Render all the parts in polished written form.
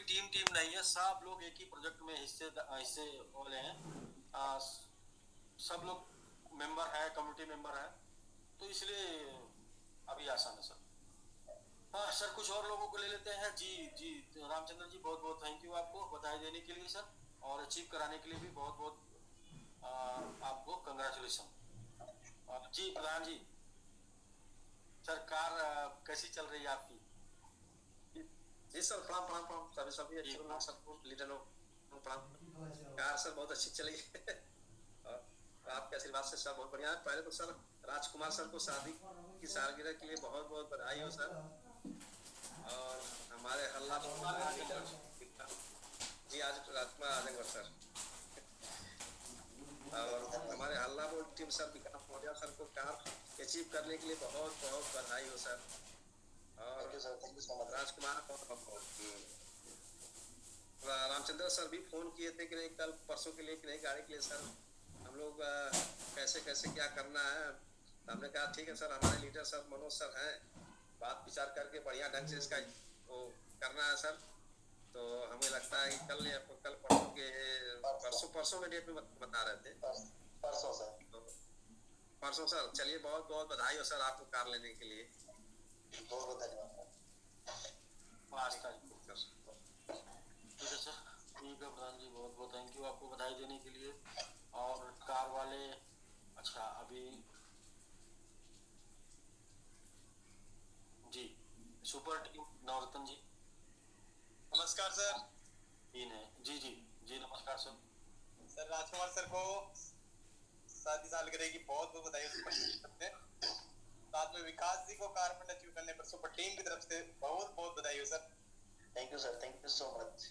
Team team नहीं है, सब लोग एक ही प्रोजेक्ट में हिस्से वाले हैं। सब लोग मेंबर है, कम्युनिटी मेंबर है, तो इसलिए अभी आसान है सर। हाँ सर, कुछ और लोगों को ले लेते हैं। जी जी, रामचंद्र जी बहुत बहुत थैंक यू आपको बधाई देने के लिए सर, और अचीव कराने के लिए भी बहुत बहुत आपको कंग्रेचुलेशन। जी प्रधान जी, सर कार कैसी चल रही है आपकी? जी सर, प्रणाम प्रणाम प्रणाम। सभी सभी अच्छे लोग, सबको लीडर लोग प्रणाम। कार सर बहुत अच्छी चली है और आपके आशीर्वाद से सर बहुत बढ़िया है। पहले तो सर राजकुमार सर को शादी की सालगिरह के लिए बहुत बहुत बधाई हो सर। और हमारे हल्ला लीडर जी, आज राजकुमार आजमगढ़ सर। और हमारे हल्ला बोल टीम सर विकास मौर्य सर को कार अचीव करने के लिए बहुत बहुत बधाई हो सर। और राजकुमार रामचंद्र सर भी फोन किए थे कि नहीं कल परसों के लिए कि नहीं गाड़ी के लिए सर हम लोग कैसे कैसे क्या करना है। तो हमने कहा ठीक है सर, हमारे लीडर सर मनोज सर हैं, बात विचार करके बढ़िया ढंग से इसका वो करना है सर। तो हमें लगता है कि कल परसों के परसों परसों में डेट में बता रहे थे। परसों सर, तो परसों सर। चलिए बहुत बहुत बधाई हो सर आपको कार लेने के लिए। बहुत बहुत धन्यवाद। 5 तारीख को ठीक है सर। ठीक है प्रधान जी, बहुत बहुत थैंक यू आपको बधाई देने के लिए। और कार वाले, अच्छा अभी जी सुपर टीम नवरत्न जी नमस्कार सर। तीन है। जी जी जी नमस्कार सर। सर राजकुमार सर को शादी सालगिरह की बहुत बहुत बधाई सुपर टीम से। साथ में विकास जी को कार में अचीव करने पर सुपर टीम की तरफ से बहुत बहुत बधाई हो sir. Thank you sir, thank you so much.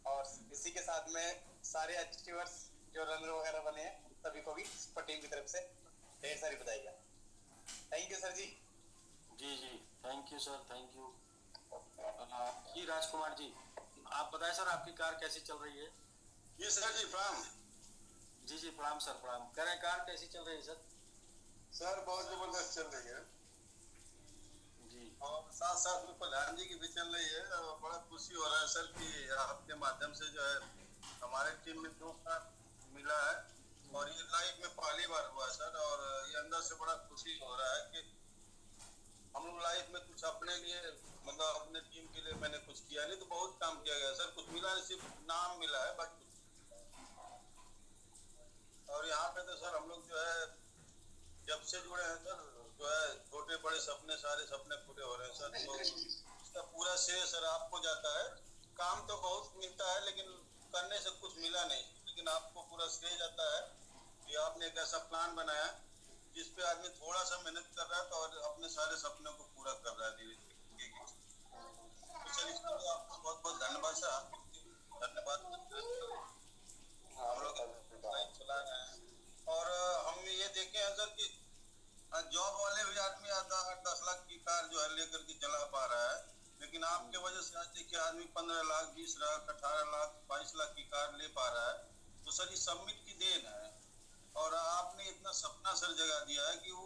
और इसी के साथ में सारे अचीवर्स जो रनर वगैरह बने हैं सभी को भी सुपर टीम की तरफ से ढेर सारी बधाई। Thank you sir ji. जी जी thank you sir, thank you. जी राजकुमार जी, आप बताएं सर आपकी कार कैसी चल रही है? जी सर जी प्रणाम। जी जी प्रणाम सर, प्रणाम। कह रहे कार कैसी चल रही है सर? सर बहुत जबरदस्त चल रही है जी और साथ साथ में प्रधान जी की भी चल रही है। और बड़ा खुशी हो रहा है सर कि आपके माध्यम से जो है हमारे टीम में 2 कार मिला है और ये लाइफ में पहली बार हुआ है सर। और ये अंदर से बड़ा खुशी हो रहा है कि हम लोग लाइफ में कुछ अपने लिए मतलब अपने टीम के लिए मैंने कुछ किया नहीं तो बहुत काम किया गया सर। कुछ मिला नहीं, सिर्फ नाम मिला है बट। और यहाँ पे तो सर हम लोग जो है जब से जुड़े हैं सर जो है छोटे बड़े सपने सारे सपने पूरे हो रहे हैं सर। तो इसका पूरा श्रेय सर आपको जाता है। काम तो बहुत मिलता है लेकिन करने से कुछ मिला नहीं, लेकिन आपको पूरा श्रेय जाता है कि आपने एक ऐसा प्लान बनाया जिसपे आदमी थोड़ा सा मेहनत कर रहा था और अपने सारे सपनों को पूरा कर रहा है धीरे धीरे। तो सर इसके लिए आपको बहुत बहुत धन्यवाद सर। आपको धन्यवाद। हम लोग लाइफ चला रहे हैं और हम ये देखे हैं सर कि जॉब वाले भी आदमी आता 8-10 लाख की कार जो है लेकर के चला पा रहा है, लेकिन आपके वजह से आज देखिए आदमी 15 लाख 20 लाख 18 लाख 22 लाख की कार ले पा रहा है। तो सर ये सबमिट की देन है। और आपने इतना सपना सर जगा दिया है कि वो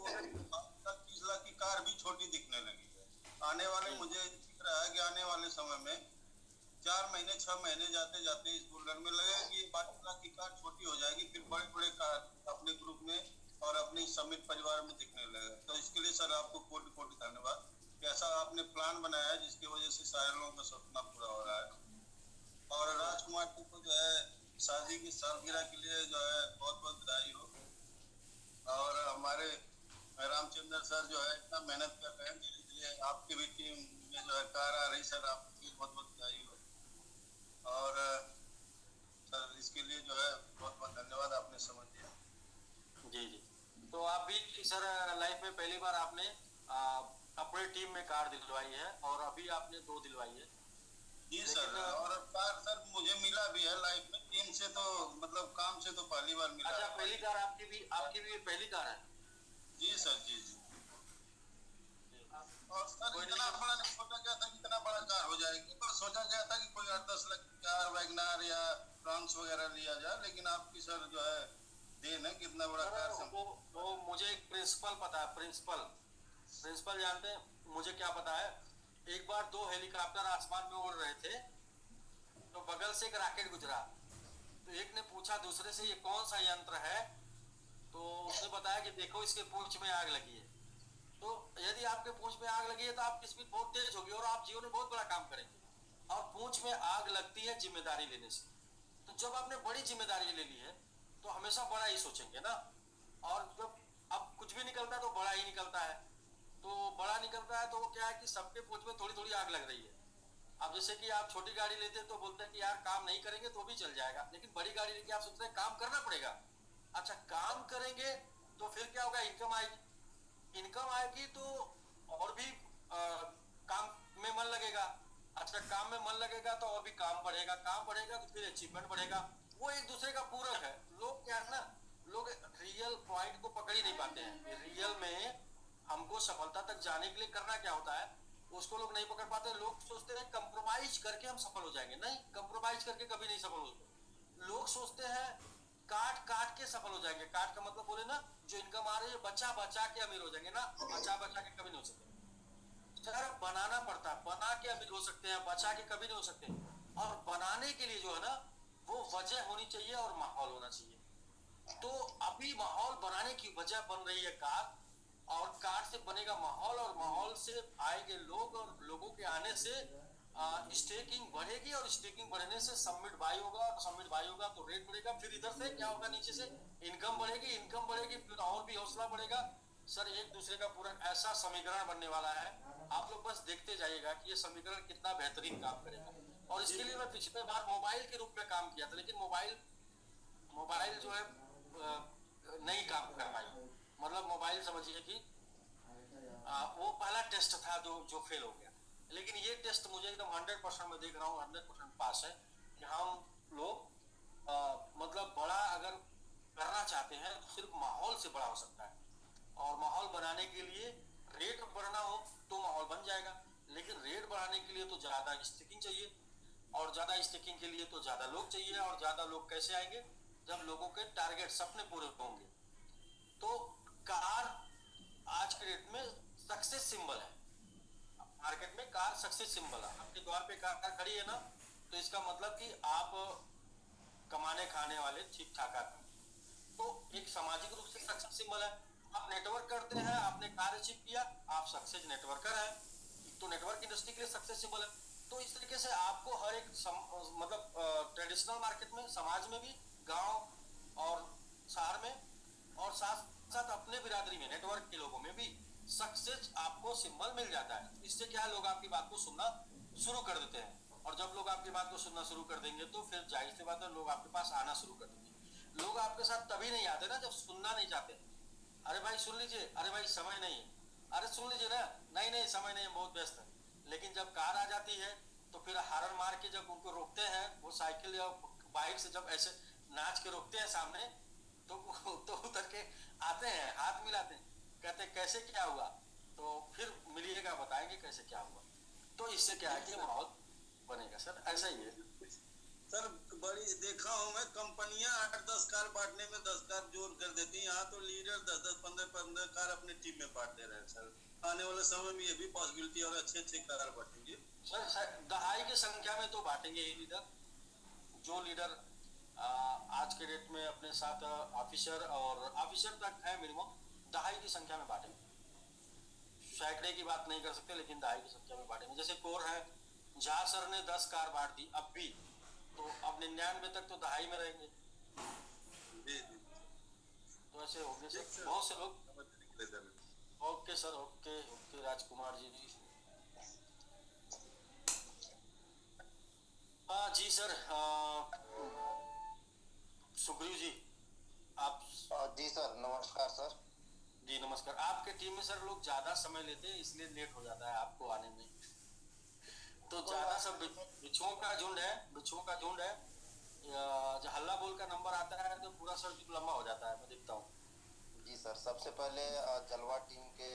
5 लाख 30 लाख की कार भी छोटी दिखने लगी है। आने वाले मुझे दिख रहा है कि आने वाले समय में 4 महीने 6 महीने जाते जाते इस बुलर में लगेगा कि 22 लाख की कार छोटी हो जाएगी, फिर बड़े बड़े कार अपने ग्रुप में और अपने समिट परिवार में दिखने लगेगा। तो इसके लिए सर आपको कोटि कोटि धन्यवाद। कैसा आपने प्लान बनाया है जिसकी वजह से सारे लोगों का सपना पूरा हो रहा है। और राजकुमार जी को जो है शादी की सालगिरह के लिए जो है बहुत बहुत बधाई हो। और हमारे रामचंद्र सर जो है इतना मेहनत कर रहे हैं, धीरे धीरे आपकी भी टीम में जो है कार आ रही सर, आपको भी बहुत बहुत बधाई हो। और सर इसके लिए जो है बहुत बहुत धन्यवाद, आपने समझ लिया। जी जी, तो आप भी सर लाइफ में पहली बार आपने अपने टीम में कार दिलवाई है और अभी आपने 2 दिलवाई है। जी सर, और कार सर मुझे मिला भी है लाइफ में, टीम से तो मतलब काम से तो पहली बार मिला। अच्छा, पहली कार आपकी भी पहली कार है? जी सर जी जी। और सर इतना बड़ा नहीं सोचा गया था कि इतना बड़ा कार हो जाएगी, पर सोचा गया था कि कोई 8-10 लाख की कार वैगनार या फ्रांस वगैरह लिया जाए, लेकिन आपकी सर जो है देन है कितना बड़ा कार से। वो मुझे एक प्रिंसिपल पता है, प्रिंसिपल प्रिंसिपल जानते हैं मुझे क्या पता है। एक बार 2 हेलीकॉप्टर आसमान में उड़ रहे थे बगल से एक रॉकेट गुजरा, तो एक ने पूछा दूसरे से ये कौन सा यंत्र है, तो उसने बताया कि देखो इसके पूंछ में आग लगी है। तो यदि आपके पूंछ में आग लगी है तो आपकी स्पीड बहुत तेज होगी और आप जीवन में बहुत बड़ा काम करेंगे। और पूंछ में आग लगती है जिम्मेदारी लेने से। तो जब आपने बड़ी जिम्मेदारी ले ली है तो हमेशा बड़ा ही सोचेंगे ना। और जब अब कुछ भी निकलता है तो बड़ा ही निकलता है, तो बड़ा निकलता है तो वो क्या है कि सबके पूंछ में थोड़ी थोड़ी आग लग रही है। अब जैसे कि आप छोटी गाड़ी लेते हैं तो बोलते हैं कि यार काम नहीं करेंगे तो भी चल जाएगा, लेकिन बड़ी गाड़ी लेके आप सोचते हैं काम करना पड़ेगा। अच्छा काम करेंगे तो फिर क्या होगा, इनकम आएगी, इनकम आएगी तो और भी काम में मन लगेगा। अच्छा काम में मन लगेगा तो और भी काम बढ़ेगा, काम बढ़ेगा तो फिर अचीवमेंट बढ़ेगा। वो एक दूसरे का पूरक है। लोग क्या है ना, लोग रियल पॉइंट को पकड़ ही नहीं पाते हैं। रियल में हमको सफलता तक जाने के लिए करना क्या होता है उसको लोग नहीं पकड़ पाते। लोग सोचते हैं कंप्रोमाइज करके हम सफल हो जाएंगे, नहीं, कंप्रोमाइज करके कभी नहीं सफल होते। लोग सोचते हैं काट काट के सफल हो जाएंगे। काट का मतलब बोले ना, जो इनकम आ रही है बचा बचा के अमीर हो जाएंगे ना, बचा बचा के कभी नहीं हो सकते। सर बनाना पड़ता है, बना के अमीर हो सकते हैं, बचा के कभी नहीं हो सकते। और बनाने के लिए जो है ना वो वजह होनी चाहिए और माहौल होना चाहिए। तो अभी माहौल बनाने की वजह बन रही है कार, और कार से बनेगा माहौल, और माहौल से आएंगे लोग, और लोगों के आने से स्टेकिंग बढ़ेगी, और स्टेकिंग बढ़ने से सबमिट बाई होगा, और सबमिट बाई होगा तो रेट बढ़ेगा। फिर इधर से क्या होगा, नीचे से इनकम बढ़ेगी, इनकम बढ़ेगी फिर और भी हौसला बढ़ेगा। सर एक दूसरे का पूरा ऐसा समीकरण बनने वाला है, आप लोग बस देखते जाइएगा कि ये समीकरण कितना बेहतरीन काम करेगा। और इसके लिए मैं पिछले बार मोबाइल के रूप में काम किया था, लेकिन मोबाइल मोबाइल जो है नहीं काम कर पाई। मतलब मोबाइल समझिए कि वो पहला टेस्ट था जो फेल हो गया। लेकिन ये टेस्ट मुझे एकदम 100% में देख रहा हूँ 100% पास है कि हम लोग मतलब बड़ा अगर करना चाहते हैं तो सिर्फ माहौल से बड़ा हो सकता है। और माहौल बनाने के लिए रेट बढ़ना हो तो माहौल बन जाएगा, लेकिन रेट बढ़ाने के लिए तो ज्यादा स्टिकिंग चाहिए, और ज्यादा स्टिकिंग के लिए तो ज्यादा लोग चाहिए। और ज्यादा लोग कैसे आएंगे, जब लोगों के टारगेट सपने पूरे होंगे। तो कार आज के डेट में सक्सेस सिंबल है। मार्केट में कार सक्सेस सिंबल है। आपके द्वार पे कार खड़ी है ना, तो इसका मतलब कि आप कमाने खाने वाले ठीक ठाक आदमी। तो एक सामाजिक रूप से सक्सेस सिंबल है। आप नेटवर्क करते हैं, आपने कार अचीव किया, आप सक्सेस नेटवर्कर हैं, तो नेटवर्क इंडस्ट्री के लिए सक्सेस सिंबल है। तो इस तरीके से आपको हर एक मतलब ट्रेडिशनल मार्केट में, समाज में भी, गांव और शहर में, और साथ साथ अपने बिरादरी में, नेटवर्क के लोगों में भी सक्सेस आपको सिंबल मिल जाता है। इससे क्या है, लोग आपकी बात को सुनना शुरू कर देते हैं। और जब लोग आपकी बात को सुनना शुरू कर देंगे तो फिर जाहिर सी बात है लोग आपके पास आना शुरू कर देंगे। लोग आपके साथ तभी नहीं आते ना जब सुनना नहीं चाहते। अरे भाई सुन लीजिए, अरे भाई समय नहीं है, अरे सुन लीजिए ना, नहीं नहीं समय नहीं है, बहुत व्यस्त है। लेकिन जब कार आ जाती है तो फिर हारन मार के जब उनको रोकते हैं, वो साइकिल या बाइक से जब ऐसे नाच के रोकते हैं सामने, तो उतर के आते हैं, हाथ मिलाते हैं, कहते हैं कैसे क्या हुआ, तो फिर मिलिएगा बताएंगे कैसे क्या हुआ। तो इससे क्या है कि माहौल बनेगा। सर ऐसा ही है सर। बड़ी देखा हूँ मैं, कंपनियां 8-10 कार बांटने में 10 कार जोड़ कर देती हैं। यहाँ तो लीडर 10-10, 15-15 कार अपनी टीम में बांट दे रहे हैं सर। आने वाले समय में ये भी पॉसिबिलिटी और अच्छे अच्छे कार बांटेंगे सर। दहाई की संख्या में तो बांटेंगे ही लीडर। जो लीडर आज के डेट में अपने साथ ऑफिसर और ऑफिसर तक है मिनिमम, दहाई की संख्या में बांटेंगे। सैकड़े की बात नहीं कर सकते, लेकिन दहाई की संख्या में बांटेंगे। जैसे कोर है, झा सर ने 10 कार बांट दी अब भी, तो अब 99 तक तो दहाई में रहेंगे। जी। तो ऐसे होंगे सर बहुत से लोग। समझने के लिए sir. Okay sir, okay okay Rajkumar ji. हाँ जी सर। सुग्रीव जी आप। जी सर, नमस्कार सर। जी नमस्कार। आपके टीम में सर लोग ज्यादा समय लेते हैं इसलिए लेट हो जाता है आपको आने में। तो ज्यादा सब बिच्छुओं का झुंड है, बिच्छुओं का झुंड है। जो हल्ला बोल का नंबर आता है तो पूरा सर लंबा हो जाता है, मैं देखता हूँ। जी सर, सबसे पहले जलवा टीम के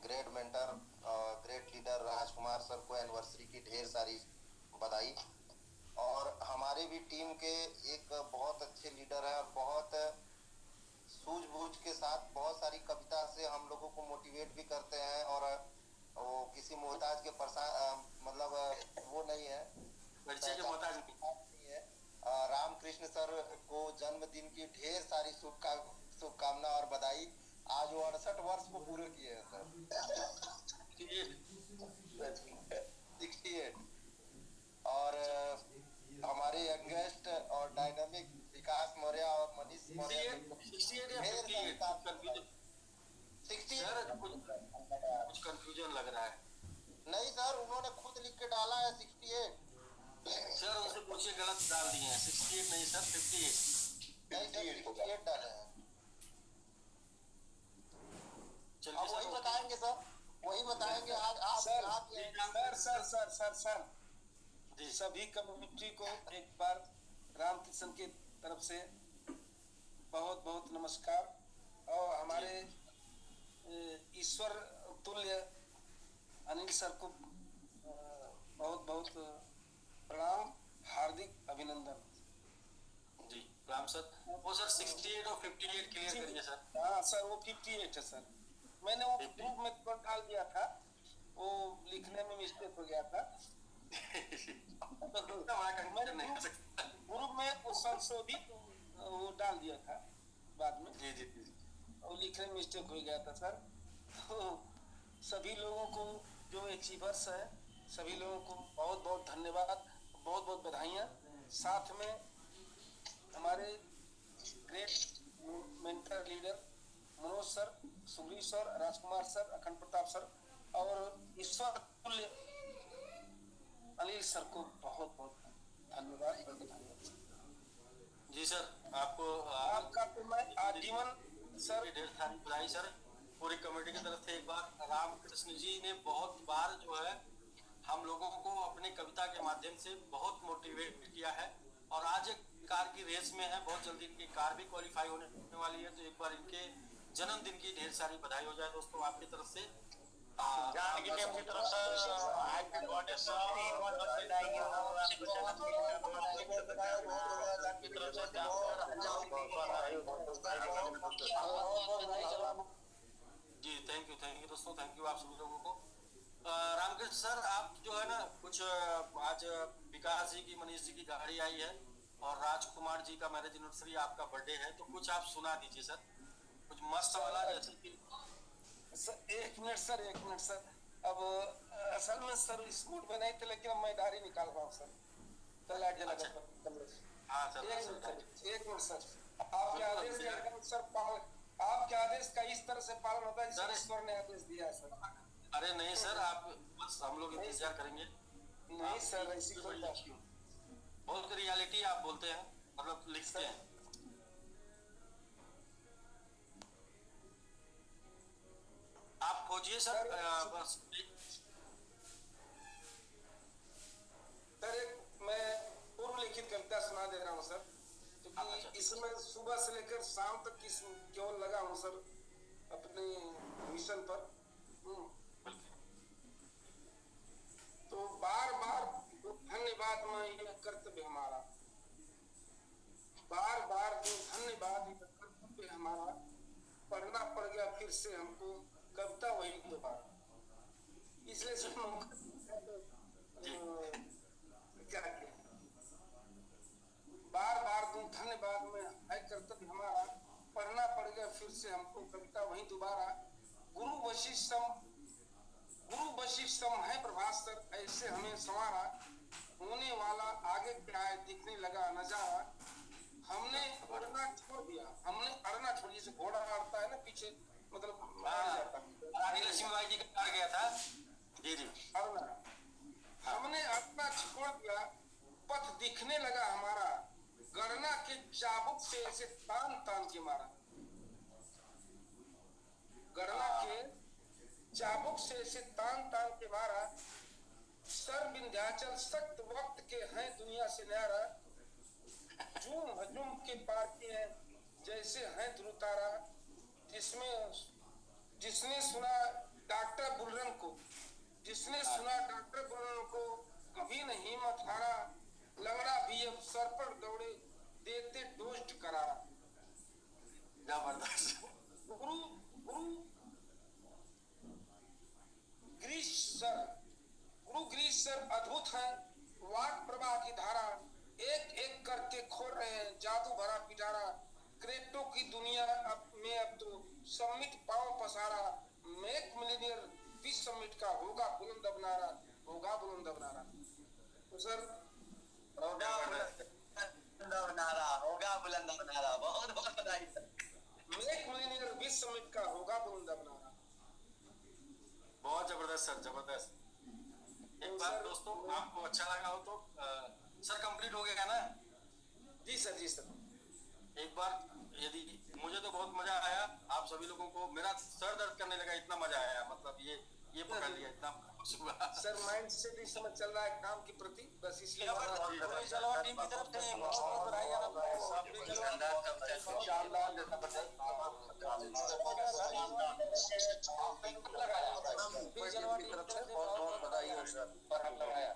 ग्रेट मेंटर, ग्रेट लीडर राजकुमार सर को एनिवर्सरी की ढेर सारी बधाई। और हमारी भी टीम के एक बहुत अच्छे लीडर हैं और बहुत सूझबूझ के साथ बहुत सारी कविता से हम लोगों को मोटिवेट भी करते हैं। और वो किसी मोहताज के मतलब वो नहीं है, परिचय के मोहताज नहीं कृष्ण सर को जन्मदिन की ढेर सारी शुभकामना और बधाई। आज वो 68 वर्ष को पूरे किए हैं सर। 68। और हमारे यंगेस्ट और डायनामिक विकास मौर्य और मनीष मौर्य 68 कुछ कंफ्यूजन लग रहा है। नहीं सर, उन्होंने खुद लिख के डाला है 68। सर उनसे पूछिए, गलत डाल दिए हैं। 68 नहीं सर, 58। नहीं सर, 68 डाले हैं। अब वही बताएंगे सर, वही बताएंगे। आज आप सर सभी कम्युनिटी को एक बार रामकृष्ण की तरफ से बहुत बहुत नमस्कार। और हमारे ईश्वर तुल्य अनिल सर को बहुत बहुत प्रणाम, हार्दिक अभिनंदन। जी राम सर, वो सर 68 और 58 क्लियर करिए सर। हाँ सर, वो 58 है सर। मैंने वो ग्रुप में तो डाल दिया था, वो लिखने में मिस्टेक हो गया था। मैंने ग्रुप में वो संशोधित वो डाल दिया था बाद में। जी जी जी। और लिखने में मिस्टेक हो गया था सर। तो सभी लोगों को जो अचीवर्स है, सभी लोगों को बहुत बहुत धन्यवाद, बहुत बहुत बधाइयाँ। साथ में हमारे great mentor leader Manoj sir, Sugriv sir, Rajkumar sir, Akhand Pratap sir और ईश्वर तुल्य अनिल सर को बहुत बहुत धन्यवाद। जी सर, आपको आपका तो मैं आजीवन सर ढेर सारी बधाई सर। पूरी कमेटी की तरफ से एक बार रामकृष्ण जी ने बहुत बार जो है हम लोगों को अपनी कविता के माध्यम से बहुत मोटिवेट किया है। और आज एक कार की रेस में है, बहुत जल्दी इनकी कार भी क्वालिफाई होने वाली है। तो एक बार इनके जन्मदिन की ढेर सारी बधाई हो जाए दोस्तों आपकी तरफ से। जानकी टीम की तरफ से हैप्पी बर्थडे सर, बहुत बहुत बधाई हो आपके जन्मदिन की तरफ से। जी थैंक यू दोस्तों, थैंक यू आप सभी लोगों को। रामकृष्ण सर, आप जो है ना कुछ आज विकास जी की, मनीष जी की गाड़ी आई है और राजकुमार जी का मैरिज एनिवर्सरी, आपका बर्थडे है, तो कुछ आप सुना दीजिए सर, कुछ मस्त वाला जैसे कि। एक मिनट सर। अब असल में सर इस मूड में नहीं थे, लेकिन अब मैं डायरी निकाल रहा हूँ सर। कल आज हाँ सर, एक मिनट सर। आपके आदेश के अनुसार आपके आदेश का इस तरह से पालन होता है जैसे ईश्वर ने आदेश दिया है सर। अरे नहीं सर, आप बस, हम लोग इंतजार करेंगे। नहीं सर, ऐसी कोई बात नहीं। बहुत रियलिटी आप बोलते हैं, मतलब लिखते हैं। आप खोजिए सर, बस। सर एक मैं पूर्व लिखित कविता सुना दे रहा हूँ सर, क्योंकि इसमें सुबह से लेकर शाम तक केवल लगा हूँ सर अपने मिशन पर। तो बार बार धन्यवाद में यह कर्तव्य हमारा, बार बार धन्यवाद कर्तव्य हमारा, पढ़ना पड़ गया फिर से हमको कविता वही दोबारा। इसलिए सर क्या किया, बार बार धन्यवाद में है कर्तव्य हमारा, पढ़ना पड़ गया फिर से हमको कविता वही दोबारा। गुरु वशिष्ठम है प्रभात सर, ऐसे हमें संवारा, होने वाला आगे क्या है दिखने लगा नजारा। हमने अड़ना छोड़ दिया, जैसे घोड़ा अड़ता है ना पीछे, मतलब रानी लक्ष्मीबाई जी का गया था। जी अड़ना, हमने अड़ना छोड़ दिया, पथ दिखने लगा हमारा, गणना के चाबुक से ऐसे तान तान के मारा। गणना के चाबुक से ऐसे तान तान के मारा, सर विंध्याचल सख्त वक्त के हैं दुनिया से न्यारा। झूम हजूम के पार के हैं जैसे हैं ध्रुव तारा। जिसने सुना डॉक्टर बुलरन को, कभी नहीं मत हारा, लंगड़ा भी अब सर पर दौड़े देते डोस्ट करारा। जबरदस्त। गुरु ग्रीश सर अद्भुत है, वाक प्रवाह की धारा, एक एक करके खोल रहे हैं, जादू भरा पिटारा, क्रिप्टो की दुनिया में अब तो समिट पांव पसारा, मेक मिलीनियर विश्व समिट का होगा बुलंद अब नारा, होगा बुलंद अब नारा। तो सर होगा बुलंद अब नारा, होगा बुलंद अब नारा, बहुत बहुत बधाई सर। मेक मिलीनियर विश्व समिट का होगा बुलंद अब नारा। बहुत जबरदस्त सर, जबरदस्त। एक बात दोस्तों, आपको अच्छा लगा हो तो सर कंप्लीट हो गया ना? जी सर, जी सर। एक बार यदि मुझे तो बहुत मजा आया, आप सभी लोगों को मेरा सर दर्द करने लगा, इतना मजा आया, मतलब ये पकड़ लिया, इतना खुश हुआ। सर माइंड सेट इस समय चल रहा है काम के प्रति, बस इसलिए पूरी जलवा टीम की तरफ से बहुत बहुत बधाई आपको। शानदार जैसा बताइए। जलवा टीम की तरफ से बहुत बहुत बधाई हो सर।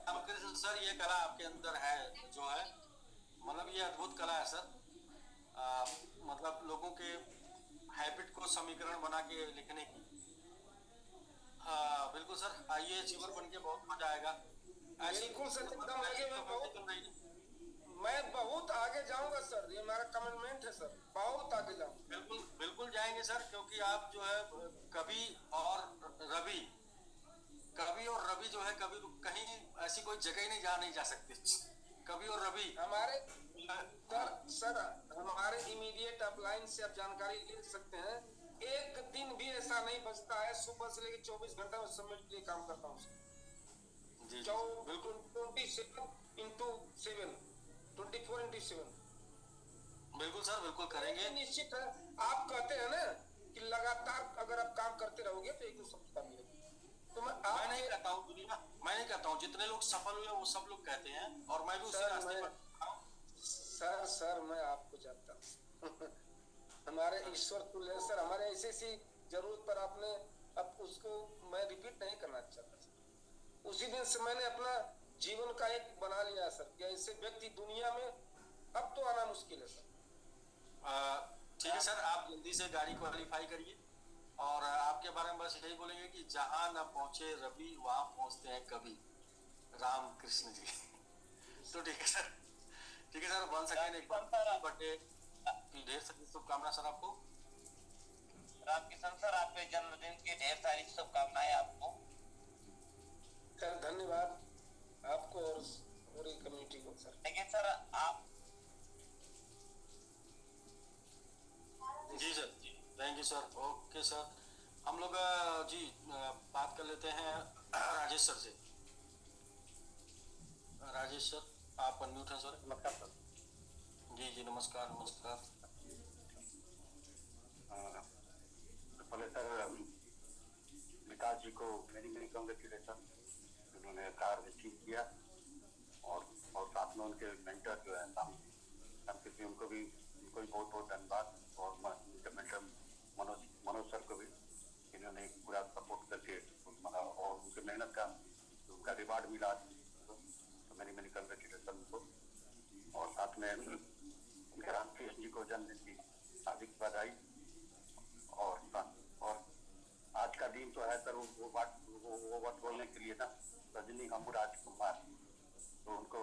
रामकृष्ण सर, ये कला आपके अंदर है जो है, मतलब ये अद्भुत कला है सर। मतलब लोगों के हैबिट को समीकरण बना के लिखने की। हाँ बिल्कुल सर, आइए अचीवर बन के बहुत मजा आएगा। बिल्कुल सर, एकदम आगे मैं बहुत आगे जाऊंगा सर, ये मेरा कमिटमेंट है सर, बहुत आगे जाऊंगा। बिल्कुल बिल्कुल जाएंगे सर, क्योंकि आप जो है कवि और रवि, कवि और रवि जो है, कभी कहीं ऐसी कोई जगह ही नहीं जहाँ नहीं जा सकते। कवि और रवि हमारे सर हमारे इमीडिएट अपलाइन से आप जानकारी ले सकते हैं। एक दिन भी ऐसा नहीं बचता है, सुबह से लेकर 24 घंटा में सबमिट के लिए काम करता हूँ सर। जी बिल्कुल 24/7 24/7 बिल्कुल सर, बिल्कुल करेंगे। निश्चित है, आप कहते हैं ना कि लगातार अगर आप काम करते रहोगे तो एक दिन सफलता मिलेगी। तो मैं नहीं कहता हूँ दुनिया, मैं नहीं कहता हूँ, जितने लोग सफल हुए वो सब लोग कहते हैं, और मैं भी उसी रास्ते पर सर मैं आपको जानता हूँ। हमारे ईश्वर तुल्य है सर, हमारे ऐसी जरूरत पर आपने अब उसको मैं रिपीट नहीं करना चाहता। उसी दिन से मैंने अपना जीवन का एक बना लिया सर कि ऐसे व्यक्ति दुनिया में अब तो आना मुश्किल है सर। ठीक है सर, आप जल्दी से गाड़ी क्वालिफाई करिए, और आपके बारे में बस यही बोलेंगे कि जहां न पहुंचे रवि वहां पहुंचते हैं कवि, राम कृष्ण जी। तो ठीक है सर, ठीक है सर, वन सेकेंड एक बर्थडे की ढेर सारी शुभकामनाएं सर आपको। रामकिशन सर, आपके जन्मदिन की ढेर सारी शुभकामनाएं आपको। सर धन्यवाद आपको और पूरी कम्युनिटी को सर। लेकिन सर आप जी sir, ji thank you sir, okay sir. हम लोग जी बात कर लेते हैं राजेश सर से। राजेश सर, आप अनम्यूट हैं सर। नमस्कार सर। जी जी नमस्कार नमस्कार। पहले सर विकास जी को मेरी मेरी कांग्रेचुलेशन, उन्होंने कार्य अचीव किया, और साथ में उनके मेंटर जो है रामकृष्ण, उनको भी बहुत बहुत धन्यवाद, और उनके मेंटर मनोज सर को भी, इन्होंने पूरा सपोर्ट करके और उनके मेहनत का उनका रिवार्ड मिला, तो मेरी कांग्रेचुलेशन उनको। और साथ में रामकृष्ण जी को जन्मदिन की हार्दिक बधाई। और आज का दिन तो है सर वो बात बोलने के लिए ना, रजनी हम राजकुमार, तो उनको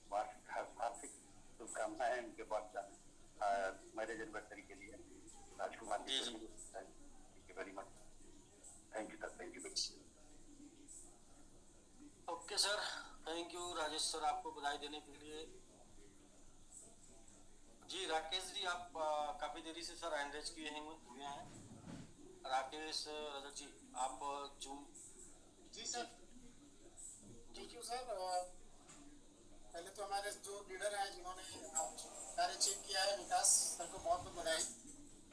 हार्दिक शुभकामनाएं उनके बाद मैरिज एनिवर्सरी के लिए Rajkumar ji. Thank you very much, thank you sir, thank you. Okay sir, thank you Rajesh sir, आपको बधाई देने के लिए। जी राकेश जी, आप काफी देरी से सर एंगेज किए हुए हैं। राकेश रजक जी, आप जूम। जी सर, थैंक यू सर। पहले तो हमारे जो लीडर हैं जिन्होंने कार्य अचीव किया है, विकास सर को बहुत बहुत बधाई।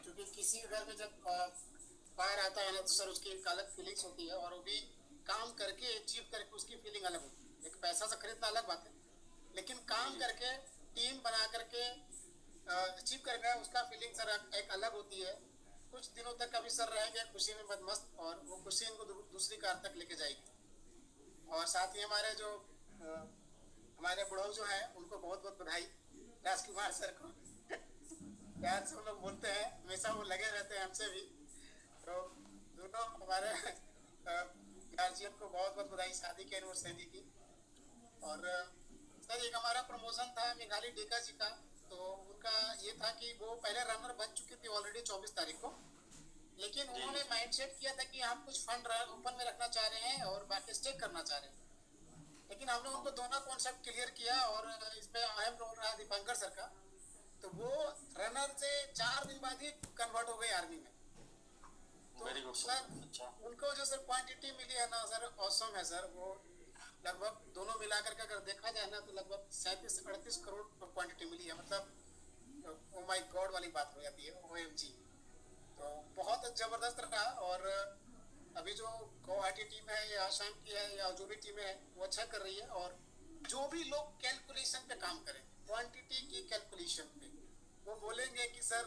क्योंकि किसी घर में जब फायर आता है ना, तो सर उसकी एक अलग फीलिंग्स होती है, और वो भी काम करके अचीव करके उसकी फीलिंग अलग होती है। एक पैसा से खरीदना अलग बात है, लेकिन काम करके टीम बना करके अचीव करना उसका फीलिंग सर एक अलग होती है। कुछ दिनों तक अभी सर रहेंगे खुशी में मदमस्त, और वो खुशी इनको दूसरी कार तक लेके जाएगी। और साथ ही हमारे जो हमारे बुढ़ऊ जो हैं उनको बहुत बहुत बधाई, राजकुमार सर को। प्यार से हम लोग बोलते हैं, हमेशा वो लगे रहते हैं हमसे भी। तो दोनों हमारे गार्जियन को बहुत बहुत बधाई शादी की एनिवर्सरी की। और सर एक हमारा हमारा प्रमोशन था मेघाली डेका जी का, तो उनका ये था कि वो पहले रनर बन चुके थे ऑलरेडी 24 तारीख को, लेकिन उन्होंने माइंडसेट किया था कि हम कुछ फंड ओपन में रखना चाह रहे हैं और बाकी स्टेक करना चाह रहे हैं। लेकिन हमने उनको दोनों कॉन्सेप्ट क्लियर किया और इसमें अहम रोल रहा दीपंकर सर का, तो वो रनर से 4 दिन बाद ही कन्वर्ट हो गए आर्मी में। वेरी गुड सर अच्छा उनको जो सर क्वांटिटी मिली है ना सर, ऑसम है सर। वो लगभग दोनों मिलाकर के अगर देखा जाए ना तो लगभग 37-38 करोड़ क्वांटिटी मिली है, मतलब ओ माय गॉड वाली बात हो जाती है, OMG। तो बहुत जबरदस्त रहा। और अभी जो गुवाहाटी टीम है या आसाम की है या जो भी टीमें हैं वो अच्छा कर रही है। और जो भी लोग कैलकुलेशन पे काम करें, क्वांटिटी की कैलकुलेशन पे, वो बोलेंगे कि सर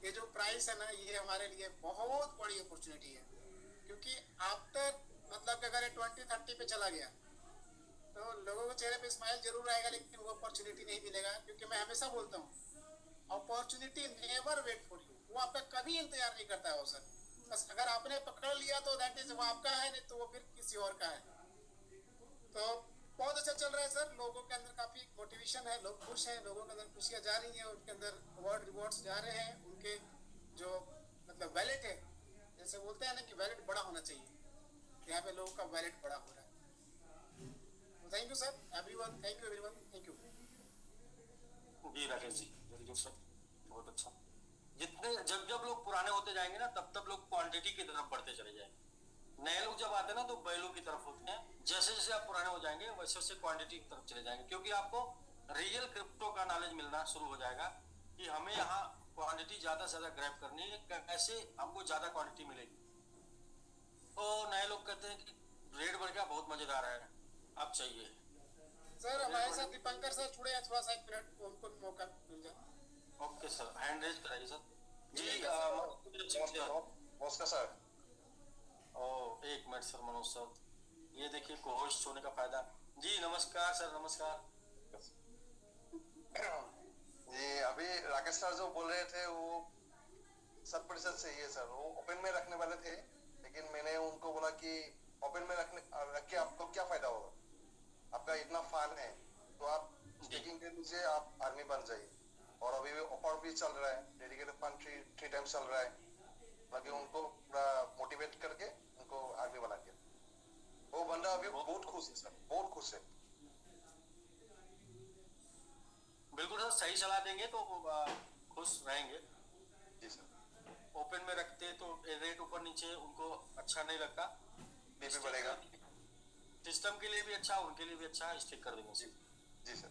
ये जो प्राइस है ना ये हमारे लिए बहुत बड़ी अपॉर्चुनिटी है, क्योंकि आफ्टर मतलब अगर 20-30 पे चला गया तो लोगों के चेहरे पे स्माइल जरूर आएगा, लेकिन वो अपॉर्चुनिटी नहीं मिलेगा। क्योंकि मैं हमेशा बोलता हूँ opportunity never wait for you, वो आपका कभी इंतजार नहीं करता है। सर बस अगर आपने पकड़ लिया तो दैट इज वो आपका है, नहीं तो वो फिर किसी और का है। तो बहुत अच्छा चल रहा है सर, लोगों के अंदर काफी मोटिवेशन है, लोग खुश हैं, लोगों के अंदर खुशियां जा रही हैं, उनके अंदर अवार्ड रिवॉर्ड्स जा रहे हैं। उनके जो मतलब वैलेट है, जैसे बोलते हैं ना कि वैलेट बड़ा होना चाहिए, यहाँ पे लोगों का वैलेट बड़ा हो रहा है। Thank you sir everyone, thank you everyone, thank you जी Rakesh ji, very good sir, बहुत अच्छा। जितने जब जब लोग पुराने होते जाएंगे ना तब तब लोग क्वांटिटी की तरफ बढ़ते चले जाएंगे। नए लोग जब आते हैं ना तो बैलों की तरफ होते हैं। जैसे जैसे आप पुराने हो जाएंगे वैसे वैसे क्वांटिटी की तरफ चले जाएंगे, क्योंकि आपको रियल क्रिप्टो का नॉलेज मिलना शुरू हो जाएगा कि हमें यहाँ क्वांटिटी ज्यादा से ज्यादा ग्रैब करनी है, कैसे हमको ज्यादा क्वांटिटी मिलेगी। तो नए लोग कहते हैं कि रेट बढ़ गया, बहुत मजेदार है, अब चाहिए। सर। हमारे साथ दीपंकर सर जुड़े हैं, थोड़ा सा 1 मिनट उनको मौका मिल जाए। ओके सर, हैंड रेज कराइए सर जी। नमस्कार सर। ओ एक मिनट सर, मनोज सर, ये देखिए कोहोस्ट होने का फायदा। जी नमस्कार सर, नमस्कार जी अभी राकेश सर जो बोल रहे थे वो 100% सही है सर। वो ओपन में रखने वाले थे, लेकिन मैंने उनको बोला कि ओपन में रख के आपको क्या फायदा होगा, आपका इतना फन है तो आप स्टेकिंग दे दीजिए, आप आर्मी बन जाइए। और अभी भी ऑफर भी चल रहा है, डेडिकेटेड फंड 3 टाइम्स चल रहा है, बाकी उनको पूरा मोटिवेट करके उनको आर्मी बना के वो बंदा अभी बहुत खुश है सर, बहुत खुश है। बिल्कुल सर, सही सलाह देंगे तो खुश रहेंगे। जी सर। ओपन में रखते तो रेट ऊपर नीचे उनको अच्छा नहीं लगता, बीपी बढ़ेगा। सिस्टम के लिए भी अच्छा, उनके लिए भी अच्छा, स्टिक कर देंगे सर। जी सर।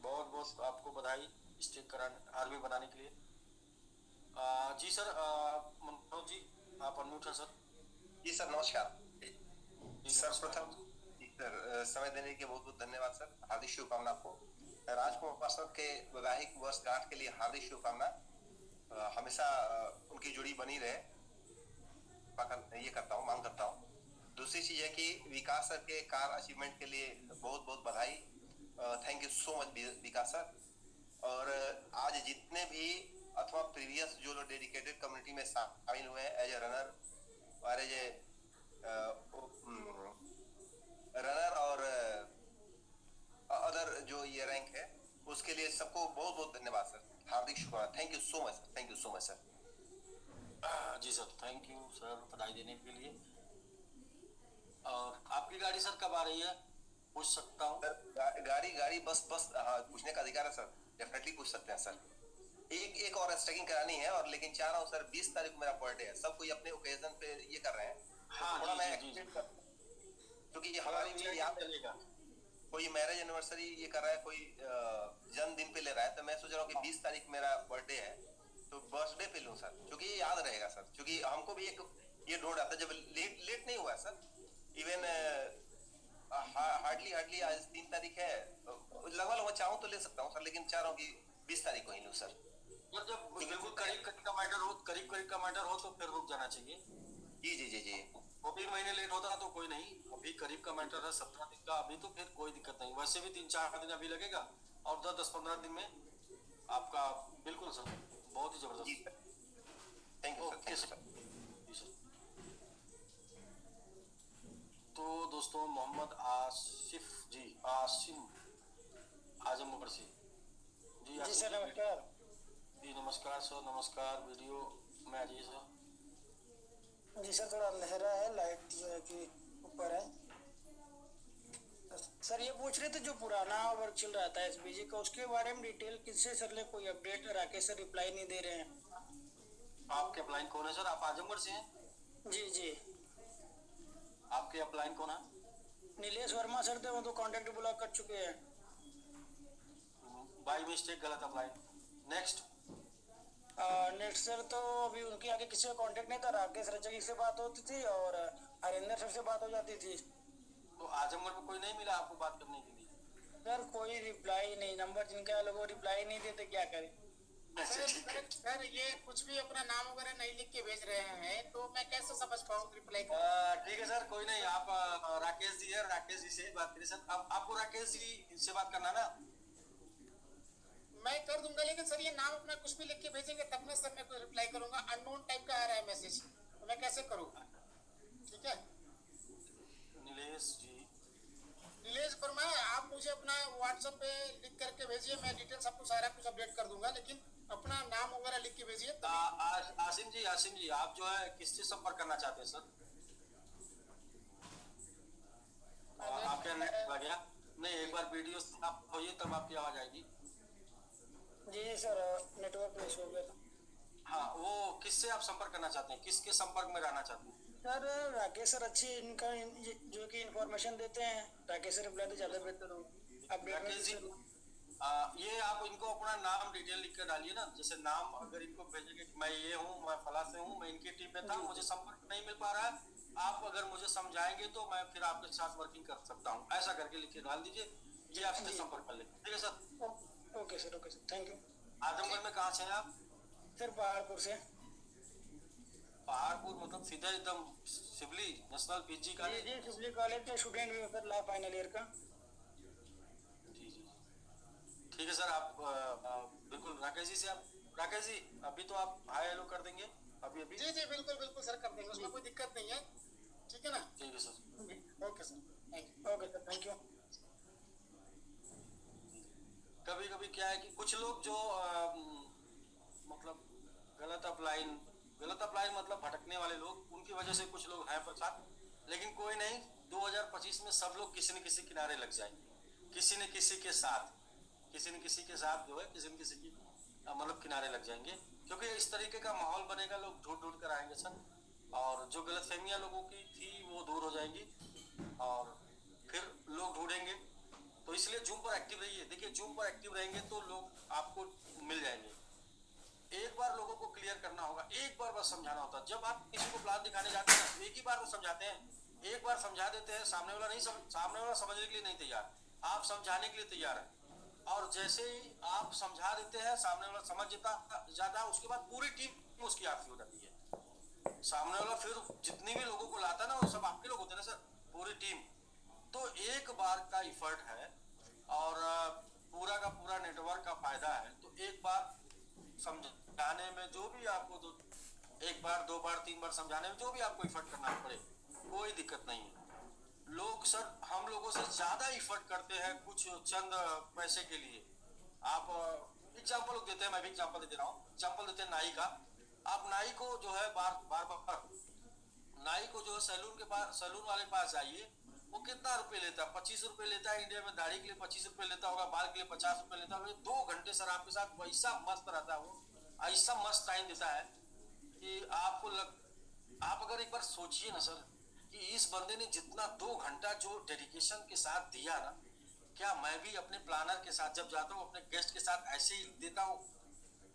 बहुत बहुत आपको बधाई स्टिक कराने, आर्मी बनाने के लिए। जी सर, मनोज जी आप अनम्यूट हैं सर। जी सर नमस्कार सर। नमस्कार। प्रथम सर समय देने के बहुत बहुत धन्यवाद सर, हार्दिक शुभकामना आपको। राजकुमार सर के वैवाहिक वर्षगांठ के लिए हार्दिक शुभकामना, हमेशा उनकी जुड़ी बनी रहे, ये करता हूँ, मांग करता हूँ। दूसरी चीज है कि विकास सर के कार अचीवमेंट के लिए बहुत बहुत बधाई, thank you so much Vikas sir. और आज जितने भी अथवा प्रीवियस जो लोग डेडिकेटेड कम्युनिटी में शामिल हुए हैं एज ए रनर और एज ए रनर और अदर जो ये रैंक है, उसके लिए सबको बहुत बहुत धन्यवाद सर, हार्दिक शुभकामना, thank you so much sir, thank you so much sir. जी सर, थैंक यू सर बधाई देने के लिए। और आपकी गाड़ी सर कब आ रही है, पूछ सकता हूँ? गाड़ी बस हाँ, पूछने का अधिकार है सर, डेफिनेटली पूछ सकते हैं सर। एक और स्ट्रेकिंग करानी है, और लेकिन चाह रहा हूँ सर 20 तारीख को मेरा बर्थडे है, सब कोई अपने ओकेजन पे ये कर रहे हैं, हाँ, थोड़ा मैं जी, जी, क्योंकि हमारी भी याद चलेगा। कोई मैरिज एनिवर्सरी ये कर रहा है, कोई जन्मदिन पे ले रहा है, तो मैं सोच रहा हूँ कि 20 तारीख मेरा बर्थडे है तो बर्थडे पे लूँ सर, क्योंकि ये याद रहेगा सर। क्योंकि हमको भी एक ये ढूंढ आता है, जब लेट नहीं हुआ सर, इवन हार्डली आज 3 तारीख है, लगभग मैं चाहूँ तो ले सकता हूँ सर, लेकिन चाह रहा हूँ कि 20 तारीख को ही लूँ सर। और जब बिल्कुल करीब का मैटर हो तो फिर रुक जाना चाहिए। जी जी जी जी। वो 3 महीने लेट होता तो कोई नहीं, अभी करीब का मैटर है 17 दिन का, अभी तो फिर कोई दिक्कत नहीं। वैसे भी 3-4 दिन अभी लगेगा, और 10-15 दिन में आपका बिल्कुल सर, बहुत ही जबरदस्त। Thank you okay sir. जी सर। तो दोस्तों मोहम्मद आसिम आजमगढ़ से। जी जी आसिम सर नमस्कार। जी नमस्कार सर, नमस्कार। वीडियो में आ जाइए सर। जी सर थोड़ा अंधेरा है, लाइट जो है कि ऊपर है। सर ये पूछ रहे थे जो पुराना वर्क चल रहा था एसबीजी का, उसके बारे में डिटेल किससे सर ने कोई अपडेट, राकेश सर रिप्लाई नहीं दे रहे हैं। आपके अपलाइन कौन है सर? आप आजमगढ़ से हैं? जी जी आपके अपलाइन कौन है? नीलेश वर्मा सर थे, वो तो कॉन्टेक्ट ब्लॉक कर चुके हैं। बाई मिस्टेक गलत अपलाइन। नेक्स्ट। नेक्स्ट सर तो अभी उनके आगे किसी का कॉन्टेक्ट नहीं था, राकेश रचगी से बात होती थी और हरिंदर सर से बात हो जाती थी। तो आजमगढ़ में कोई नहीं मिला आपको बात करने के लिए? सर कोई रिप्लाई नहीं, नंबर जिनका है लोगों रिप्लाई नहीं देते, क्या करें। अच्छा ठीक है। सर ये कुछ भी अपना नाम वगैरह नहीं लिख के भेज रहे हैं, तो मैं कैसे समझ पाऊँ रिप्लाई का। ठीक है सर, कोई नहीं। आप राकेश जी है, राकेश जी से ही बात करिए सर। अब आपको राकेश जी से बात करना ना? मैं कर दूंगा, लेकिन सर ये नाम अपना कुछ भी लिख के भेजेंगे तब मैं सर मैं कोई रिप्लाई करूंगा। अननोन टाइप का आ रहा है मैसेज, तो मैं कैसे करूँ। ठीक है नीलेश जी। नीलेश वर्मा, आप मुझे अपना व्हाट्सएप पे लिख करके भेजिए, मैं डिटेल्स आपको सारा कुछ अपडेट कर दूंगा, लेकिन अपना नाम वगैरह लिख के भेजिए। आसिम जी, आसिम जी, आप जो है किससे संपर्क करना चाहते हैं सर? आपका नेट आ गया? नहीं, एक बार वीडियो आप होइए तब आपकी आवाज आएगी। जी सर नेटवर्क मिस हो गया था। हाँ, वो किससे आप संपर्क करना चाहते हैं? किसके संपर्क में रहना चाहते हैं? सर राकेश सर अच्छी इनका जो कि इन्फॉर्मेशन देते हैं, राकेश सर रिप्लाई तो ज़्यादा बेहतर हो। राकेश जी, ये आप इनको अपना नाम डिटेल लिख कर डालिए ना। जैसे नाम अगर इनको भेजेंगे कि मैं ये हूँ, मैं फला से हूँ, मैं इनकी टीम में था, मुझे संपर्क नहीं मिल पा रहा है, आप अगर मुझे समझाएंगे तो मैं फिर आपके साथ वर्किंग कर सकता हूँ, ऐसा करके लिख के डाल दीजिए। ये आपसे संपर्क कर लेंगे। ठीक है sir? Okay sir, okay sir, thank you. Azamgarh में कहाँ से हैं आप? सर पहाड़पुर से। पहाड़पुर मतलब सीधा एकदम सिवली नेशनल पीजी का? जी जी सिवली कॉलेज के स्टूडेंट भी सर, ला फाइनल ईयर का। जी जी ठीक है सर। आप बिल्कुल राकेश जी से आप, राकेश जी अभी तो आप हाय हेलो कर देंगे अभी अभी? जी जी बिल्कुल बिल्कुल सर, कर देंगे, उसमें कोई दिक्कत नहीं है। ठीक है ना? ठीक है sir. Okay sir, thank you. Okay sir, thank you. कभी कभी क्या है कि कुछ लोग जो मतलब गलत अप्लाई मतलब भटकने वाले लोग, उनकी वजह से कुछ लोग हैं परेशान। लेकिन कोई नहीं, 2025 में सब लोग किसी न किसी किनारे लग जाएंगे, किसी न किसी के साथ जो है किसी न किसी की मतलब किनारे लग जाएंगे। क्योंकि इस तरीके का माहौल बनेगा, लोग ढूंढ ढूंढ कर आएंगे सर, और जो गलतफहमियां लोगों की थी वो दूर हो जाएंगी और फिर लोग ढूंढेंगे। तो इसलिए जूम पर एक्टिव रहिए। देखिए, जूम पर एक्टिव रहेंगे तो लोग आपको मिल जाएंगे। एक बार लोगों को क्लियर करना होगा, एक बार बस समझाना होता है। जब आप किसी को प्लान दिखाने जाते हैं तो एक ही बार वो समझाते हैं, एक बार समझा देते हैं, सामने वाला समझने के लिए नहीं तैयार, आप समझाने के लिए तैयार है। और जैसे ही आप समझा देते हैं, सामने वाला समझ जाता है, उसके बाद पूरी टीम उसकी आपकी हो जाती है। सामने वाला फिर जितनी भी लोगों को लाता है ना, वो सब आपके लोग होते हैं ना सर, पूरी टीम। तो एक बार का इफर्ट है और पूरा का पूरा नेटवर्क का फायदा है। तो एक बार समझाने में जो भी आपको एक बार, दो बार, तीन बार समझाने में जो भी आपको इफर्ट करना पड़े, कोई दिक्कत नहीं है। लोग सर हम लोगों से ज्यादा इफर्ट करते हैं कुछ चंद पैसे के लिए। आप एग्जाम्पल देते हैं, मैं भी एग्जाम्पल दे रहा हूँ। एग्जाम्पल देते हैं नाई का। आप नाई को जो है बार नाई को जो है सैलून वाले पास जाइए, वो कितना रुपए लेता है? 25 रुपए लेता है। इंडिया में दाढ़ी के लिए 25 रुपए लेता होगा, बाल के लिए 50 रुपए लेता होगा। 2 घंटे सर आपके साथ वैसा मस्त रहता है, वो ऐसा मस्त टाइम देता है कि आप अगर एक बार सोचिए ना सर कि इस बंदे ने जितना 2 घंटा जो डेडिकेशन के साथ दिया ना, क्या मैं भी अपने प्लानर के साथ जब जाता हूँ, अपने गेस्ट के साथ ऐसे ही देता हूँ?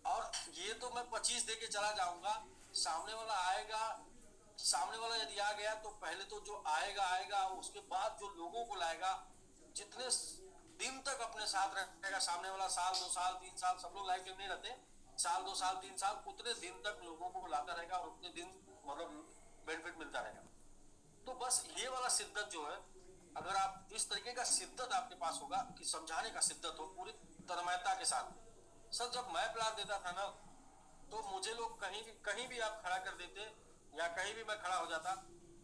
और ये तो मैं 25 दे के चला जाऊंगा, सामने वाला यदि आ गया तो पहले तो जो आएगा, उसके बाद जो लोगों को लाएगा, जितने दिन तक अपने साथ रहेगा सामने वाला, साल 2 साल 3 साल, सब लोग लाइफ में नहीं रहते, साल 2 साल 3 साल, उतने दिन तक लोगों को लाता रहेगा और उतने दिन मतलब बेनिफिट मिलता रहेगा। तो बस ये वाला शिद्दत जो है, अगर आप इस तरीके का शिद्दत आपके पास होगा कि समझाने का शिद्दत हो पूरी तन्मयता के साथ। सर जब मैं प्लान देता था ना, तो मुझे लोग कहीं भी आप खड़ा कर देते या कहीं भी मैं खड़ा हो जाता,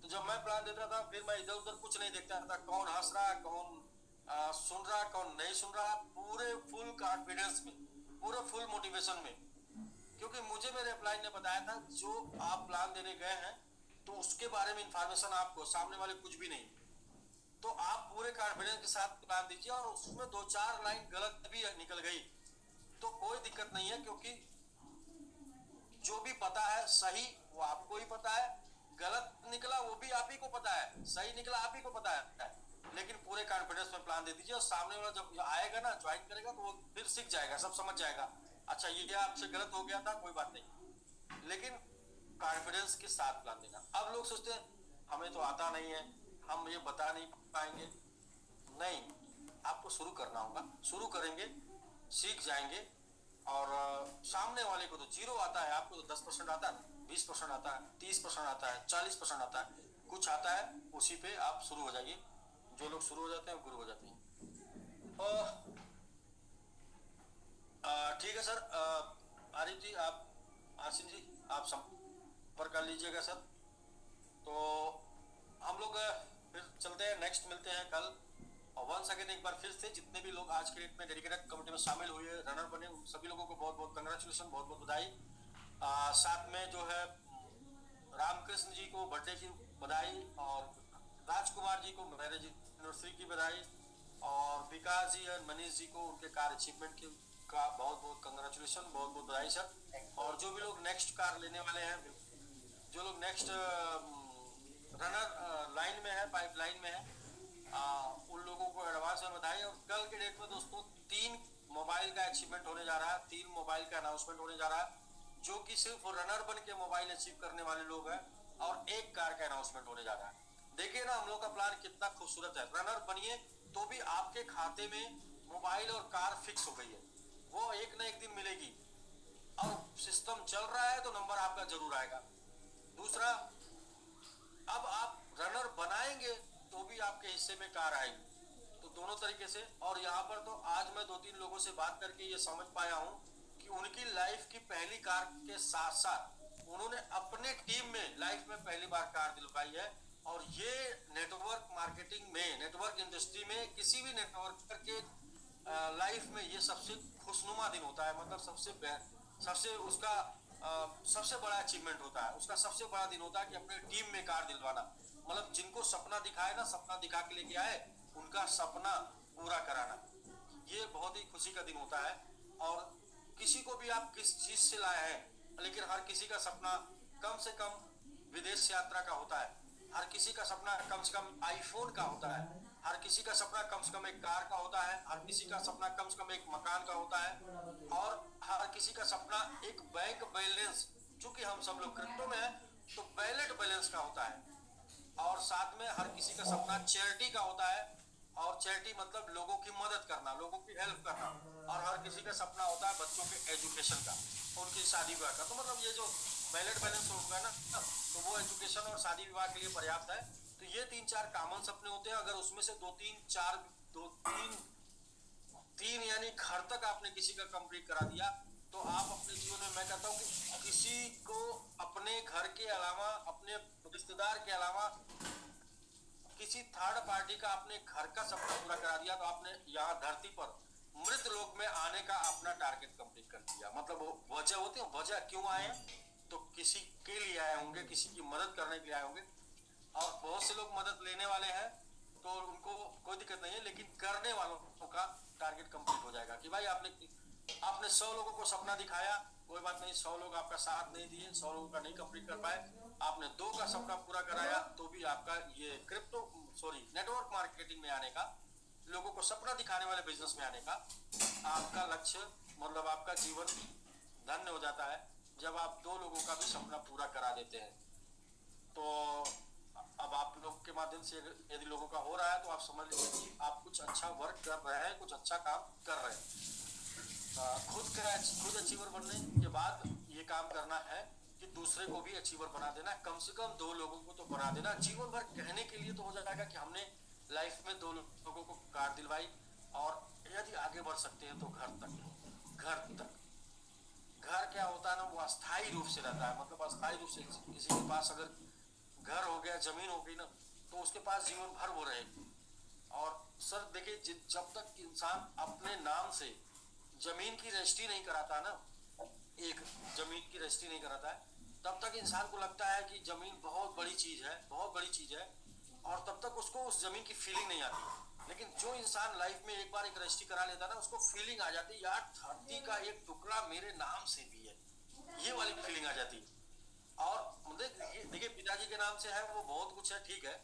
तो जब मैं प्लान देता था फिर मैं इधर उधर कुछ नहीं देखता था, कौन हंस रहा है, कौन सुन रहा कौन नहीं सुन रहा, पूरे फुल कॉन्फिडेंस में, पूरे फुल मोटिवेशन में, क्योंकि मुझे मेरे अपलाइन ने बताया था जो आप प्लान देने गए हैं तो उसके बारे में इंफॉर्मेशन आपको, सामने वाले कुछ भी नहीं, तो आप पूरे कॉन्फिडेंस के साथ प्लान दीजिए। और उसमें 2-4 लाइन गलत भी निकल गई तो कोई दिक्कत नहीं है, क्योंकि जो भी पता है सही वो आपको ही पता है, गलत निकला वो भी आप ही को पता है, सही निकला आप ही को पता है, लेकिन पूरे कॉन्फिडेंस में प्लान दे दीजिए। और सामने वाला जब आएगा ना, ज्वाइन करेगा, तो वो फिर सीख जाएगा, सब समझ जाएगा, अच्छा ये आपसे गलत हो गया था, कोई बात नहीं, लेकिन कॉन्फिडेंस के साथ प्लान देना। अब लोग सोचते हैं हमें तो आता नहीं है, हम ये बता नहीं पाएंगे, नहीं, आपको शुरू करना होगा, शुरू करेंगे, सीख जाएंगे। और सामने वाले को तो 0 आता है, आपको तो 10% आता है, 20% आता है, 30% आता है, 40% आता है, कुछ आता है, उसी पे आप शुरू हो जाइए। जो लोग शुरू हो जाते हैं गुरु हो जाते हैं। ठीक है सर, आरिफ जी, आप, आसिम जी, आप संपर्क कर लीजिएगा सर। तो हम लोग फिर चलते हैं, नेक्स्ट मिलते हैं कल। और वंस अगेन एक बार फिर से जितने भी लोग आज के डेट में डेडिकेटेड कमेटी में शामिल हुए, रनर बने, उन सभी लोगों को बहुत बहुत कंग्रेचुलेशन, बहुत बहुत बधाई। साथ में जो है रामकृष्ण जी को बर्थडे की बधाई, और राजकुमार जी को मैरिज एनिवर्सरी की बधाई, और विकास जी और मनीष जी को उनके कार अचीवमेंट की का बहुत बहुत कंग्रेचुलेशन, बहुत बहुत बधाई सर। और जो भी लोग नेक्स्ट कार लेने वाले हैं, जो लोग नेक्स्ट रनर लाइन में है, पाइपलाइन में है, उन लोगों को एडवांस में बधाई। और कल के डेट में दोस्तों 3 मोबाइल का अचीवमेंट होने जा रहा है, 3 मोबाइल का अनाउंसमेंट होने जा रहा है, जो कि सिर्फ रनर बन के मोबाइल अचीव करने वाले लोग हैं, और 1 कार का अनाउंसमेंट होने जा रहा है। देखिए ना हम लोग का प्लान कितना खूबसूरत है, रनर बनिए तो भी आपके खाते में मोबाइल और कार फिक्स हो गई है, वो एक ना एक दिन मिलेगी, और सिस्टम चल रहा है तो नंबर आपका जरूर आएगा। दूसरा, अब आप रनर बनाएंगे तो भी आपके हिस्से में कार आएगी, तो दोनों तरीके से। और यहाँ पर तो आज मैं 2-3 लोगों से बात करके ये समझ पाया हूँ कि उनकी लाइफ की पहली कार के साथ साथ उन्होंने अपने टीम में लाइफ में पहली बार कार दिलवाई है। और ये नेटवर्क मार्केटिंग में, नेटवर्क इंडस्ट्री में, किसी भी नेटवर्कर के लाइफ में ये सबसे खुशनुमा दिन होता है, मतलब सबसे उसका सबसे बड़ा अचीवमेंट होता है, उसका सबसे बड़ा दिन होता है कि अपने टीम में कार दिलवाना, मतलब जिनको सपना दिखाए ना, सपना दिखा के लेके आए, उनका सपना पूरा कराना, ये बहुत ही खुशी का दिन होता है। और किसी को भी आप किस चीज से लाए हैं, लेकिन हर किसी का सपना कम से कम विदेश यात्रा का होता है, हर किसी का सपना कम से कम आईफोन का होता है, हर किसी का सपना कम से कम एक कार का होता है, हर किसी का सपना कम से कम एक मकान का होता है, और हर किसी का सपना एक बैंक बैलेंस, चूंकि हम सब लोग क्रिप्टो में हैं तो वैलेट बैलेंस का होता है। और साथ में हर किसी का सपना चैरिटी का होता है, और चैरिटी मतलब लोगों की मदद करना, लोगों की हेल्प करना। और हर किसी का सपना होता है बच्चों के एजुकेशन का, उनकी शादी विवाह का। तो मतलब ये जो वैलेट बैलेंस होगा ना, तो वो एजुकेशन और शादी विवाह के लिए पर्याप्त है। तो ये 3-4 कॉमन सपने होते हैं। अगर उसमें से 2-3 यानी घर तक आपने किसी का कंप्लीट करा दिया, तो आप अपने जीवन में, मैं कहता हूँ कि किसी को अपने घर के अलावा, अपने रिश्तेदार के अलावा, किसी थर्ड पार्टी का अपने घर का सपना पूरा करा दिया, तो आपने यहाँ धरती पर मृत लोक में आने का अपना टारगेट कंप्लीट कर दिया। मतलब वजह होती है, वजह क्यों आए, तो किसी के लिए आए होंगे, किसी की मदद करने के लिए आए होंगे। और बहुत से लोग मदद लेने वाले हैं तो उनको कोई दिक्कत नहीं है, लेकिन करने वालों का टारगेट कंप्लीट हो जाएगा कि भाई आपने 100 लोगों को सपना दिखाया, कोई बात नहीं, 100 लोग आपका साथ नहीं दिए, 100 लोगों का नहीं कंप्लीट कर पाए, आपने 2 का सपना पूरा कराया, तो भी आपका ये नेटवर्क मार्केटिंग में आने का, लोगों को सपना दिखाने वाले बिजनेस में आने का आपका लक्ष्य, मतलब आपका जीवन धन्य हो जाता है जब आप 2 लोगों का भी सपना पूरा करा देते हैं। तो अब आप लोग के माध्यम से यदि लोगों का हो रहा है तो आप समझ लीजिए कि आप कुछ अच्छा वर्क कर रहे हैं, कुछ अच्छा काम कर रहे हैं। खुद अचीवर बनने के बाद ये काम करना है कि दूसरे को भी अचीवर बना देना, कम से कम 2 लोगों को तो बना देना। जीवन भर कहने के लिए तो हो जाएगा कि हमने लाइफ में 2 लोगों को कार दिलवाई, और यदि आगे बढ़ सकते हैं तो घर तक। घर क्या होता है ना, वो अस्थायी रूप से रहता है, मतलब अस्थायी रूप से किसी के पास अगर घर हो गया, जमीन हो गई ना, तो उसके पास जीवन भर वो रहेगी। और सर देखिए, जब तक इंसान अपने नाम से जमीन की रजिस्ट्री नहीं कराता ना, एक जमीन की रजिस्ट्री नहीं कराता है, तब तक इंसान को लगता है कि जमीन बहुत बड़ी चीज है, बहुत बड़ी चीज है, और तब तक उसको उस जमीन की फीलिंग नहीं आती। लेकिन जो इंसान लाइफ में एक बार एक रजिस्ट्री करा लेता है ना, उसको फीलिंग आ जाती है, यार धरती का एक टुकड़ा मेरे नाम से भी है, ये वाली फीलिंग आ जाती है। और देखिए पिताजी के नाम से है वो बहुत कुछ है, ठीक है,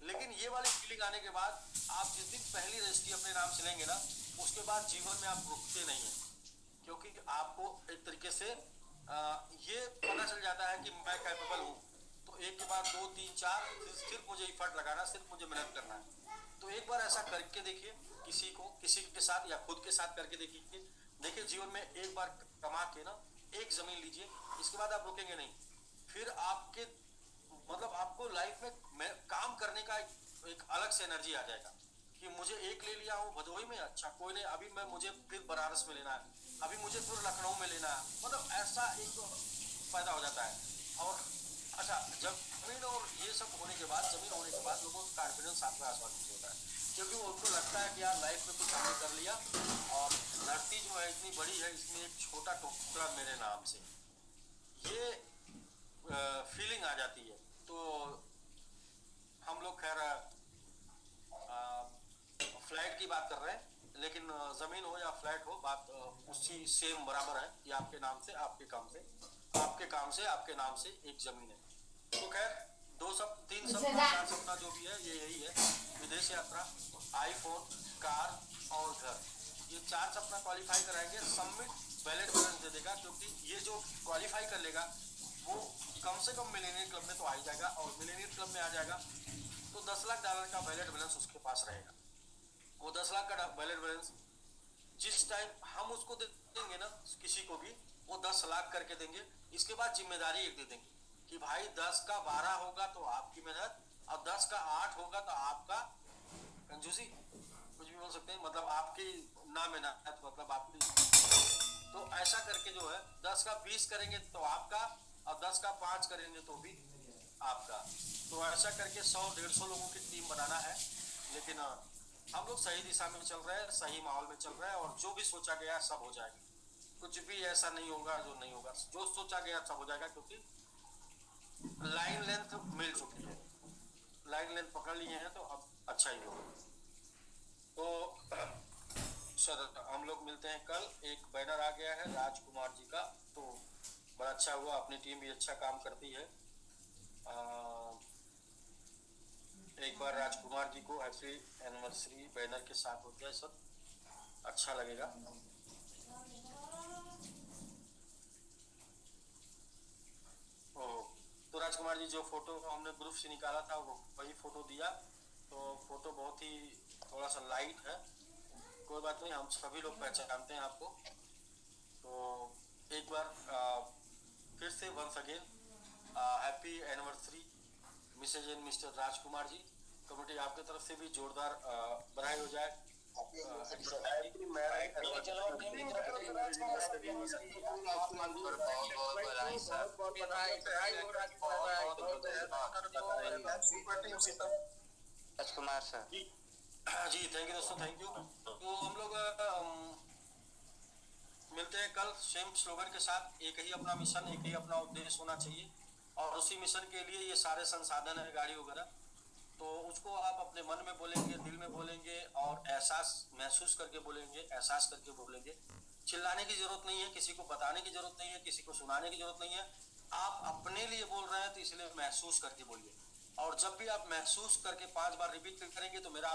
लेकिन ये वाली फीलिंग आने के बाद आप जिस दिन पहली रजिस्ट्री अपने नाम से लेंगे ना, उसके बाद जीवन में आप रुकते नहीं हैं, क्योंकि आपको एक तरीके से ये पता चल जाता है कि मैं कैपेबल हूँ। तो एक के बाद 2 3 4 सिर्फ मुझे एफर्ट लगाना, सिर्फ मुझे मेहनत करना है। तो एक बार ऐसा करके देखिए, किसी के साथ या खुद के साथ करके देखिए जीवन में एक बार कमा के ना एक जमीन लीजिए, इसके बाद आप रुकेंगे नहीं। फिर आपके मतलब आपको लाइफ में काम करने का एक अलग से एनर्जी आ जाएगा कि मुझे एक ले लिया हूँ भदोही में, अच्छा कोई नहीं, अभी मुझे फिर बनारस में लेना है, अभी मुझे फिर लखनऊ में लेना है, मतलब ऐसा एक फायदा हो जाता है। और अच्छा, जब जमीन और ये सब होने के बाद, जमीन होने के बाद लोगों का कॉन्फिडेंस आपका आसमान नीचे होता है, क्योंकि उनको लगता है कि यार लाइफ में कुछ हमने कर लिया, और धरती जो है इतनी बड़ी है, इसमें एक छोटा टुकड़ा मेरे नाम से, ये फीलिंग आ जाती है। तो हम लोग खैर फ्लैट की बात कर रहे हैं, लेकिन जमीन हो या फ्लैट हो, बात उसी सेम बराबर है कि आपके नाम से, आपके काम से, आपके काम से, आपके नाम से एक जमीन है। तो खैर 2 सब 3 सब 4 सपना जो भी है ये यही है, विदेश यात्रा, आईफोन, कार और घर, ये 4 सपना क्वालिफाई कराएंगे। सबमिट वैलिड बैलेंस दे देगा, क्योंकि ये जो क्वालिफाई कर लेगा वो कम से कम मिलेनियर क्लब में तो आ ही जाएगा, और मिलेनियर क्लब में आ जाएगा तो $10 लाख का वैलिड बैलेंस उसके पास रहेगा। वो 10 लाख का वैलिड बैलेंस जिस टाइम हम उसको दे देंगे ना, किसी को भी वो 10 लाख करके देंगे। इसके बाद जिम्मेदारी एक दे देंगे कि भाई 10 का 12 होगा तो आपकी मेहनत, और 10 का 8 होगा तो आपका कंजूसी, कुछ भी बोल सकते हैं, मतलब आपकी ना मेहनत, मतलब आपकी। तो ऐसा करके जो है 10 का 20 करेंगे तो आपका, और 10 का 5 करेंगे तो भी आपका। तो ऐसा करके 100-150 लोगों की टीम बनाना है। लेकिन हम लोग सही दिशा में चल रहे हैं, सही माहौल में चल रहे हैं, और जो भी सोचा गया सब हो जाएगा। कुछ भी ऐसा नहीं होगा जो नहीं होगा, जो सोचा गया सब हो जाएगा, क्योंकि लाइन लेंथ मिल चुकी है, लाइन लेंथ पकड़ लिए हैं, तो अब अच्छा ही होगा। तो सर हम लोग मिलते हैं कल। एक बैनर आ गया है राजकुमार जी का, तो बड़ा अच्छा हुआ, अपनी टीम भी अच्छा काम करती है। एक बार राजकुमार जी को हैप्पी एनिवर्सरी बैनर के साथ हो जाए सर, अच्छा लगेगा। तो राजकुमार जी जो फोटो हमने ग्रुप से निकाला था वो वही फोटो दिया, तो फोटो बहुत ही थोड़ा सा लाइट है, कोई बात नहीं, हम सभी लोग पहचानते हैं आपको। तो एक बार फिर से once again happy anniversary Mrs and Mr Rajkumar ji. Committee आपकी तरफ से भी जोरदार बधाई हो जाए। Rajkumar sir ji thank you दोस्तों, थैंक यू। तो हम लोग मिलते हैं कल सेम स्लोगन के साथ। एक ही अपना मिशन, एक ही अपना उद्देश्य होना चाहिए, और उसी मिशन के लिए ये सारे संसाधन है, गाड़ी वगैरह, तो उसको आप अपने मन में बोलेंगे, दिल में बोलेंगे, और एहसास महसूस करके बोलेंगे, एहसास करके बोलेंगे। चिल्लाने की जरूरत नहीं है, किसी को बताने की जरूरत नहीं है, किसी को सुनाने की जरूरत नहीं है। आप अपने लिए बोल रहे हैं तो इसलिए महसूस करके बोलिए, और जब भी आप महसूस करके 5 बार रिपीट करेंगे तो मेरा